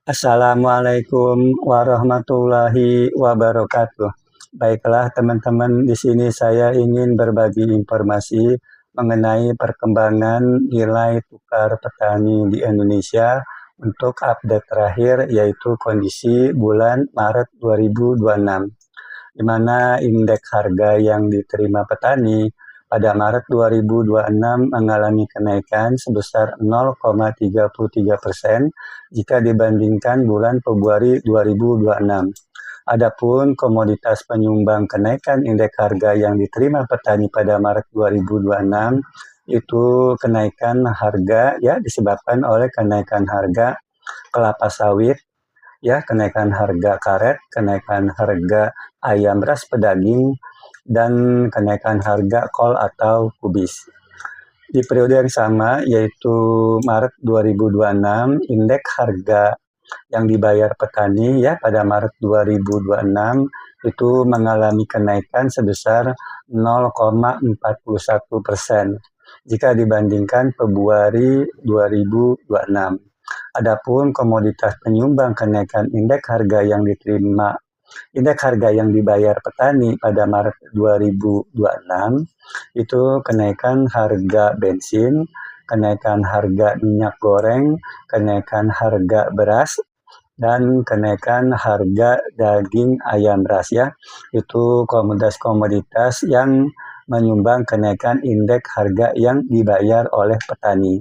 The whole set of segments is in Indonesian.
Assalamualaikum warahmatullahi wabarakatuh. Baiklah teman-teman, di sini saya ingin berbagi informasi mengenai perkembangan nilai tukar petani di Indonesia untuk update terakhir, yaitu kondisi bulan Maret 2026, di mana indeks harga yang diterima petani pada Maret 2026 mengalami kenaikan sebesar 0,33% jika dibandingkan bulan Februari 2026. Adapun komoditas penyumbang kenaikan indeks harga yang diterima petani pada Maret 2026 itu kenaikan harga ya disebabkan oleh kenaikan harga kelapa sawit, ya kenaikan harga karet, kenaikan harga ayam ras pedaging, dan kenaikan harga kol atau kubis. Di periode yang sama, yaitu Maret 2026, indeks harga yang dibayar petani ya pada Maret 2026 itu mengalami kenaikan sebesar 0,41% jika dibandingkan Februari 2026. Adapun komoditas penyumbang kenaikan indeks harga yang dibayar petani pada Maret 2026 itu kenaikan harga bensin, kenaikan harga minyak goreng, kenaikan harga beras, dan kenaikan harga daging ayam ras ya. Itu komoditas-komoditas yang menyumbang kenaikan indeks harga yang dibayar oleh petani.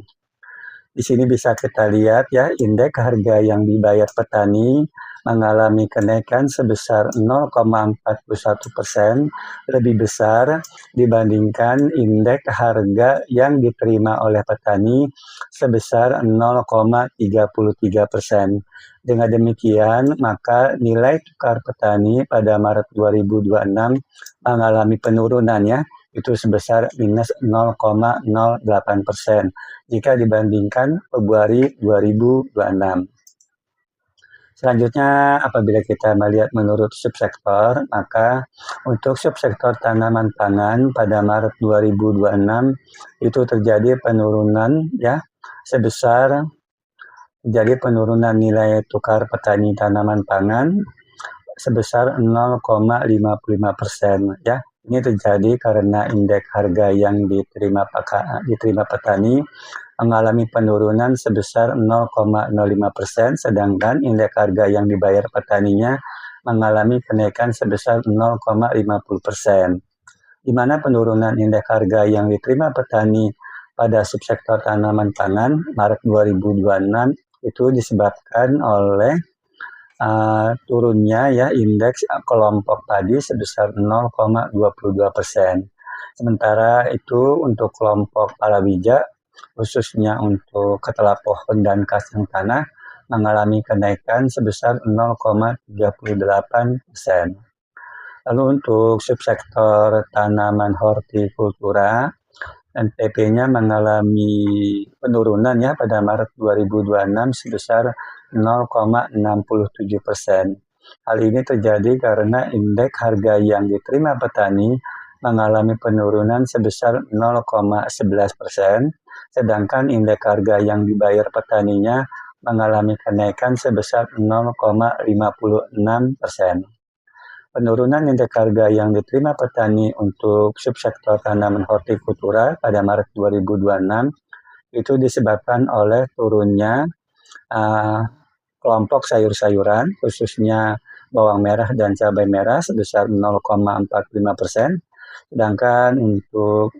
Di sini bisa kita lihat ya, indeks harga yang dibayar petani mengalami kenaikan sebesar 0,41%, lebih besar dibandingkan indeks harga yang diterima oleh petani sebesar 0,33%. Dengan demikian, maka nilai tukar petani pada Maret 2026 mengalami penurunan ya, itu sebesar minus 0,08% jika dibandingkan Februari 2026. Selanjutnya, apabila kita melihat menurut subsektor, maka untuk subsektor tanaman pangan pada Maret 2026 itu terjadi penurunan ya sebesar terjadi penurunan nilai tukar petani tanaman pangan sebesar 0,55% ya. Ini terjadi karena indeks harga yang diterima petani mengalami penurunan sebesar 0,05%, sedangkan indeks harga yang dibayar petaninya mengalami kenaikan sebesar 0,50%. Di mana penurunan indeks harga yang diterima petani pada subsektor tanaman pangan Maret 2026 itu disebabkan oleh turunnya ya indeks kelompok padi sebesar 0,22%. Sementara itu untuk kelompok palawija, khususnya untuk ketelak pohon dan kacang tanah, mengalami kenaikan sebesar 0,38%. Lalu untuk subsektor tanaman hortikultura, NPP-nya mengalami penurunan ya pada Maret 2026 sebesar 0,67%. Hal ini terjadi karena indeks harga yang diterima petani mengalami penurunan sebesar 0,11%, sedangkan indeks harga yang dibayar petaninya mengalami kenaikan sebesar 0,56%. Penurunan indeks harga yang diterima petani untuk subsektor tanaman hortikultura pada Maret 2026 itu disebabkan oleh turunnya kelompok sayur-sayuran, khususnya bawang merah dan cabai merah sebesar 0,45%, sedangkan untuk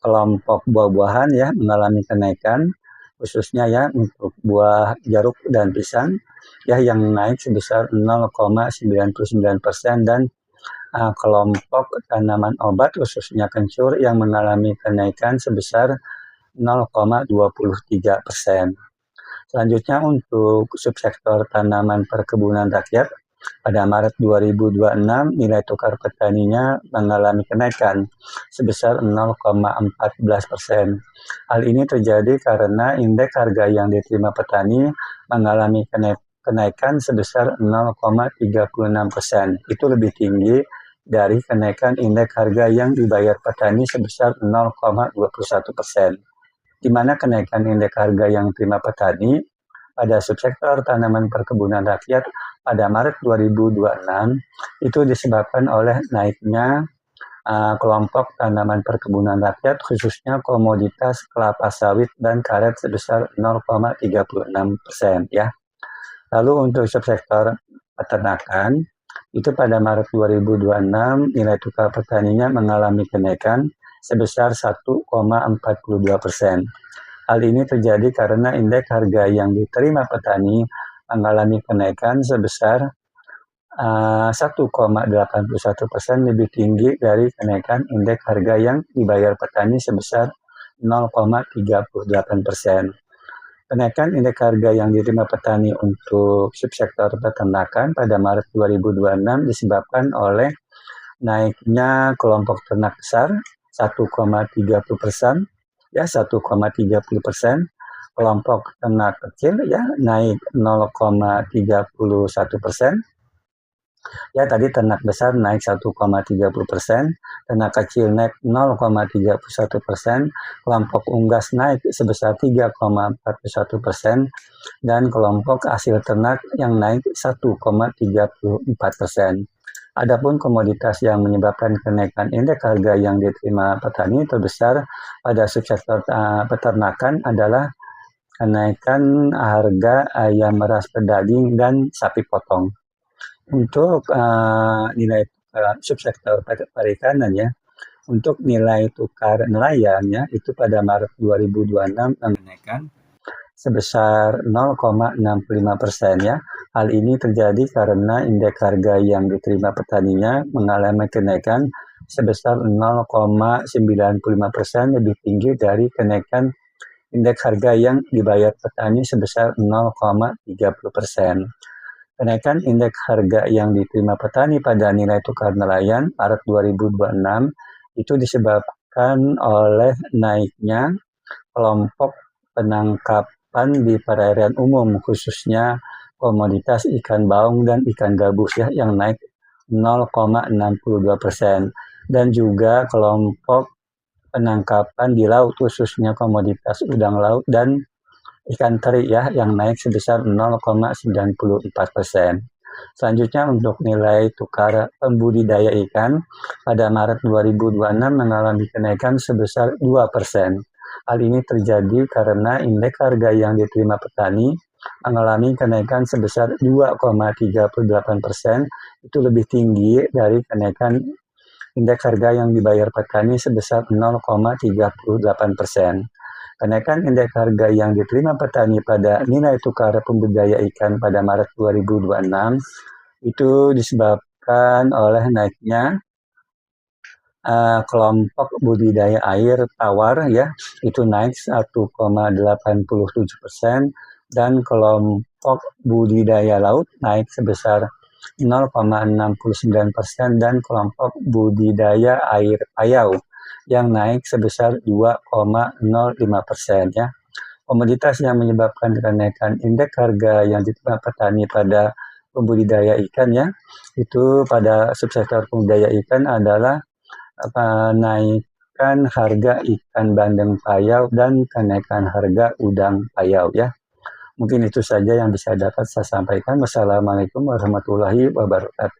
kelompok buah-buahan ya mengalami kenaikan, khususnya ya untuk buah jeruk dan pisang ya yang naik sebesar 0,99%, dan kelompok tanaman obat khususnya kencur yang mengalami kenaikan sebesar 0,23%. Selanjutnya untuk subsektor tanaman perkebunan rakyat pada Maret 2026 nilai tukar petaninya mengalami kenaikan sebesar 0,14%. Hal ini terjadi karena indeks harga yang diterima petani mengalami kenaikan sebesar 0,36%. Itu lebih tinggi dari kenaikan indeks harga yang dibayar petani sebesar 0,21%. Di mana kenaikan indeks harga yang diterima petani pada subsektor tanaman perkebunan rakyat pada Maret 2026 itu disebabkan oleh naiknya kelompok tanaman perkebunan rakyat khususnya komoditas kelapa sawit dan karet sebesar 0,36% ya. Lalu untuk subsektor peternakan itu pada Maret 2026 nilai tukar petaninya mengalami kenaikan sebesar 1,42%. Hal ini terjadi karena indeks harga yang diterima petani mengalami kenaikan sebesar 1,81% lebih tinggi dari kenaikan indeks harga yang dibayar petani sebesar 0,38%. Kenaikan indeks harga yang diterima petani untuk subsektor peternakan pada Maret 2026 disebabkan oleh naiknya kelompok ternak besar 1,30%, ya 1,30%, kelompok ternak kecil ya naik 0,31%. Ya tadi ternak besar naik 1,30%, ternak kecil naik 0,31%, kelompok unggas naik sebesar 3,41%, dan kelompok hasil ternak yang naik 1,34%. Adapun komoditas yang menyebabkan kenaikan indeks harga yang diterima petani terbesar pada subsektor peternakan adalah kenaikan harga ayam ras pedaging dan sapi potong. Untuk nilai subsektor perikanan ya, untuk nilai tukar nelayan ya, itu pada Maret 2026 menaikkan sebesar 0,65% ya. Hal ini terjadi karena indeks harga yang diterima petaninya mengalami kenaikan sebesar 0,95% lebih tinggi dari kenaikan indeks harga yang dibayar petani sebesar 0,30%. Kenaikan indeks harga yang diterima petani pada nilai tukar nelayan Maret 2026 itu disebabkan oleh naiknya kelompok penangkapan di perairan umum khususnya komoditas ikan baung dan ikan gabus ya yang naik 0,62% dan juga kelompok penangkapan di laut khususnya komoditas udang laut dan ikan teri ya yang naik sebesar 0,94%. Selanjutnya untuk nilai tukar pembudidaya ikan pada Maret 2026 mengalami kenaikan sebesar 2%. Hal ini terjadi karena indeks harga yang diterima petani mengalami kenaikan sebesar 2,38%, itu lebih tinggi dari kenaikan indeks harga yang dibayar petani sebesar 0,38%. Kenaikan indeks harga yang diterima petani pada nilai tukar pembudidaya ikan pada Maret 2026 itu disebabkan oleh naiknya kelompok budidaya air tawar ya itu naik 1,87% dan kelompok budidaya laut naik sebesar 0,69% dan kelompok budidaya air payau yang naik sebesar 2,05% ya. Komoditas yang menyebabkan kenaikan indeks harga yang diterima petani pada pembudidaya ikan ya itu pada subsektor pembudidaya ikan adalah naikkan harga ikan bandeng payau dan kenaikan harga udang payau ya. Mungkin itu saja yang bisa dapat saya sampaikan. Wassalamualaikum warahmatullahi wabarakatuh.